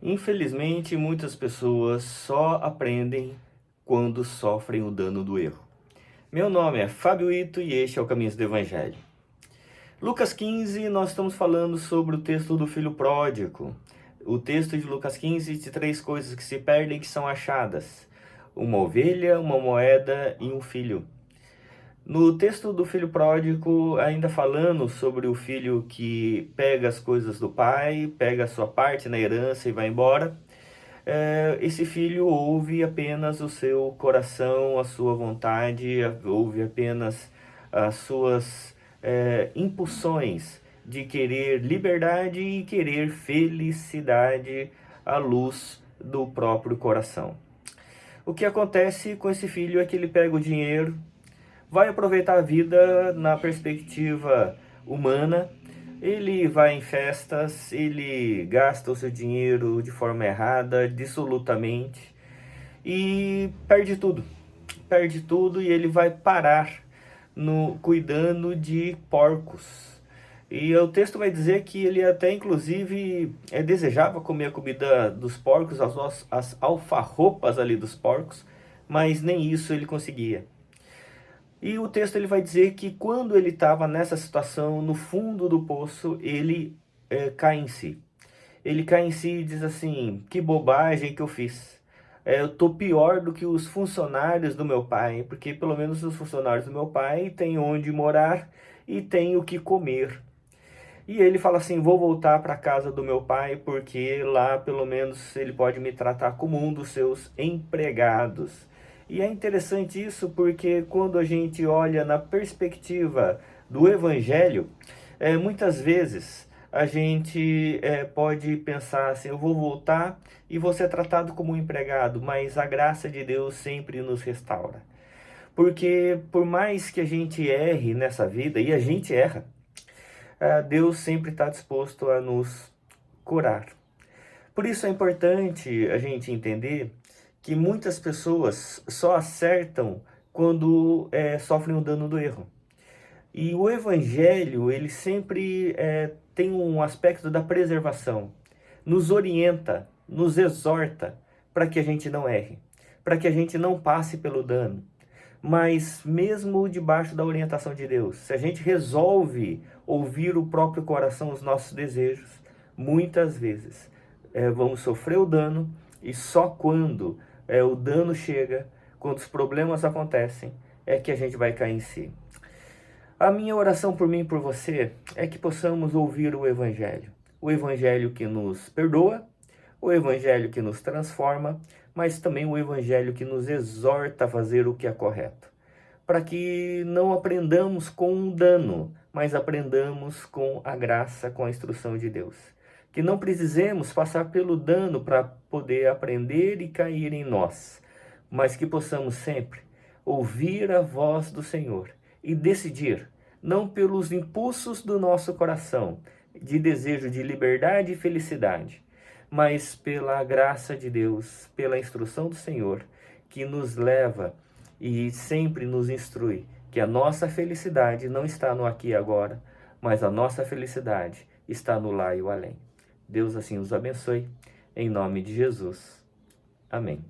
Infelizmente, muitas pessoas só aprendem quando sofrem o dano do erro. Meu nome é Fábio Ito e este é o Caminhos do Evangelho. Lucas 15, nós estamos falando sobre o texto do filho pródigo. O texto de Lucas 15 de 3 coisas que se perdem que são achadas: uma ovelha, uma moeda e um filho. No texto do filho pródigo, ainda falando sobre o filho que pega as coisas do pai, pega a sua parte na herança e vai embora, esse filho ouve apenas o seu coração, a sua vontade, ouve apenas as suas impulsões de querer liberdade e querer felicidade à luz do próprio coração. O que acontece com esse filho é que ele pega o dinheiro, vai aproveitar a vida na perspectiva humana, ele vai em festas, ele gasta o seu dinheiro de forma errada, dissolutamente, e perde tudo e ele vai parar cuidando de porcos. E o texto vai dizer que ele até inclusive desejava comer a comida dos porcos, as alfarropas ali dos porcos, mas nem isso ele conseguia. E o texto ele vai dizer que quando ele estava nessa situação, no fundo do poço, ele cai em si. Ele cai em si e diz assim: que bobagem que eu fiz. Eu estou pior do que os funcionários do meu pai, porque pelo menos os funcionários do meu pai têm onde morar e têm o que comer. E ele fala assim: vou voltar para a casa do meu pai, porque lá pelo menos ele pode me tratar como um dos seus empregados. E é interessante isso porque quando a gente olha na perspectiva do Evangelho, muitas vezes a gente pode pensar assim: eu vou voltar e vou ser tratado como um empregado, mas a graça de Deus sempre nos restaura. Porque por mais que a gente erre nessa vida, e a gente erra, Deus sempre está disposto a nos curar. Por isso é importante a gente entender que muitas pessoas só acertam quando sofrem o dano do erro. E o Evangelho, ele sempre tem um aspecto da preservação. Nos orienta, nos exorta para que a gente não erre, para que a gente não passe pelo dano. Mas mesmo debaixo da orientação de Deus, se a gente resolve ouvir o próprio coração, os nossos desejos, muitas vezes vamos sofrer o dano e só quando o dano chega, quando os problemas acontecem, é que a gente vai cair em si. A minha oração por mim e por você é que possamos ouvir o Evangelho que nos perdoa, o Evangelho que nos transforma, mas também o Evangelho que nos exorta a fazer o que é correto, para que não aprendamos com um dano, mas aprendamos com a graça, com a instrução de Deus. Que não precisemos passar pelo dano para poder aprender e cair em nós, mas que possamos sempre ouvir a voz do Senhor e decidir, não pelos impulsos do nosso coração, de desejo de liberdade e felicidade, mas pela graça de Deus, pela instrução do Senhor, que nos leva e sempre nos instrui que a nossa felicidade não está no aqui e agora, mas a nossa felicidade está no lá e o além. Deus assim os abençoe, em nome de Jesus. Amém.